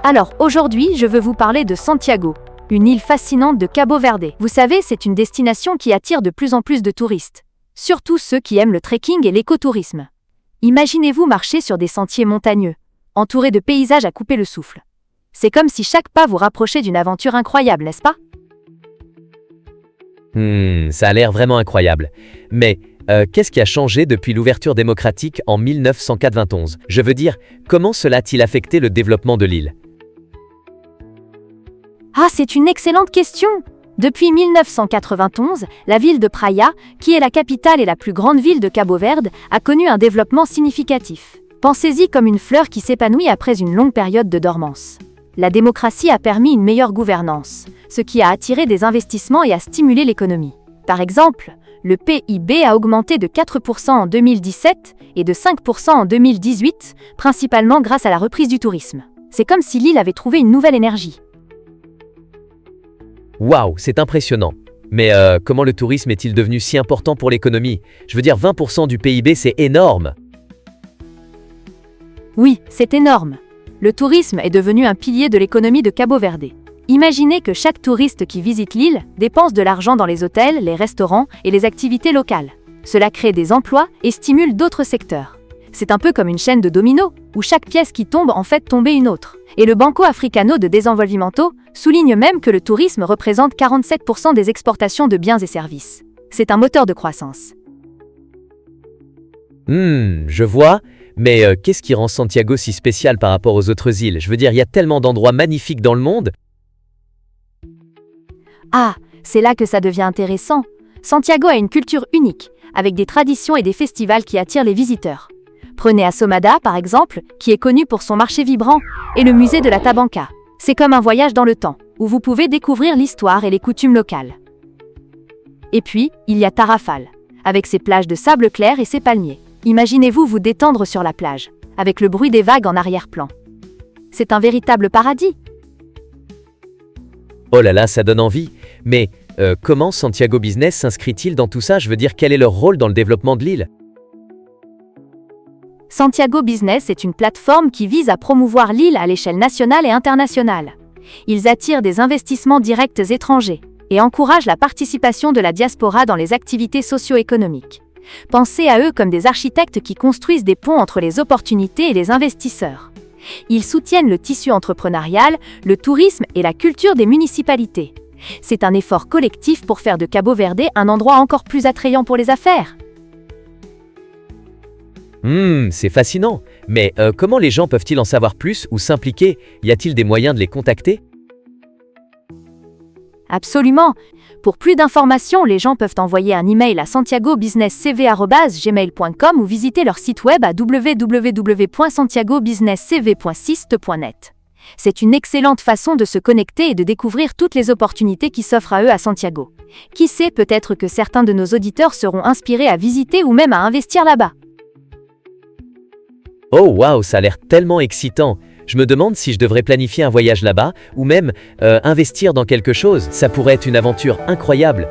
Alors aujourd'hui, je veux vous parler de Santiago, une île fascinante de Cabo Verde. Vous savez, c'est une destination qui attire de plus en plus de touristes, surtout ceux qui aiment le trekking et l'écotourisme. Imaginez-vous marcher sur des sentiers montagneux, entourés de paysages à couper le souffle. C'est comme si chaque pas vous rapprochait d'une aventure incroyable, n'est-ce pas? Ça a l'air vraiment incroyable. Mais qu'est-ce qui a changé depuis l'ouverture démocratique en 1991? Je veux dire, comment cela a-t-il affecté le développement de l'île? Ah, c'est une excellente question! Depuis 1991, la ville de Praia, qui est la capitale et la plus grande ville de Cabo Verde, a connu un développement significatif. Pensez-y comme une fleur qui s'épanouit après une longue période de dormance. La démocratie a permis une meilleure gouvernance, ce qui a attiré des investissements et a stimulé l'économie. Par exemple, le PIB a augmenté de 4% en 2017 et de 5% en 2018, principalement grâce à la reprise du tourisme. C'est comme si l'île avait trouvé une nouvelle énergie. Waouh, c'est impressionnant. Mais comment le tourisme est-il devenu si important pour l'économie? Je veux dire, 20% du PIB, c'est énorme. Oui, c'est énorme. Le tourisme est devenu un pilier de l'économie de Cabo Verde. Imaginez que chaque touriste qui visite l'île dépense de l'argent dans les hôtels, les restaurants et les activités locales. Cela crée des emplois et stimule d'autres secteurs. C'est un peu comme une chaîne de dominos, où chaque pièce qui tombe en fait tomber une autre. Et le Banco Africano de Desenvolvimento souligne même que le tourisme représente 47% des exportations de biens et services. C'est un moteur de croissance. Je vois. Mais qu'est-ce qui rend Santiago si spécial par rapport aux autres îles? Je veux dire, il y a tellement d'endroits magnifiques dans le monde. Ah, c'est là que ça devient intéressant. Santiago a une culture unique, avec des traditions et des festivals qui attirent les visiteurs. Prenez Assomada, par exemple, qui est connu pour son marché vibrant, et le musée de la Tabanca. C'est comme un voyage dans le temps, où vous pouvez découvrir l'histoire et les coutumes locales. Et puis, il y a Tarrafal, avec ses plages de sable clair et ses palmiers. Imaginez-vous vous détendre sur la plage, avec le bruit des vagues en arrière-plan. C'est un véritable paradis. Oh là là, ça donne envie. Mais comment Santiago Business s'inscrit-il dans tout ça? Je veux dire, quel est leur rôle dans le développement de l'île? Santiago Business est une plateforme qui vise à promouvoir l'île à l'échelle nationale et internationale. Ils attirent des investissements directs étrangers et encouragent la participation de la diaspora dans les activités socio-économiques. Pensez à eux comme des architectes qui construisent des ponts entre les opportunités et les investisseurs. Ils soutiennent le tissu entrepreneurial, le tourisme et la culture des municipalités. C'est un effort collectif pour faire de Cabo Verde un endroit encore plus attrayant pour les affaires. C'est fascinant. Mais comment les gens peuvent-ils en savoir plus ou s'impliquer? Y a-t-il des moyens de les contacter? Absolument. Pour plus d'informations, les gens peuvent envoyer un email à santiagobusinesscv@gmail.com ou visiter leur site web à www.santiagobusinesscv.sist.net. C'est une excellente façon de se connecter et de découvrir toutes les opportunités qui s'offrent à eux à Santiago. Qui sait, peut-être que certains de nos auditeurs seront inspirés à visiter ou même à investir là-bas. Oh waouh, ça a l'air tellement excitant. Je me demande si je devrais planifier un voyage là-bas, ou même investir dans quelque chose. Ça pourrait être une aventure incroyable.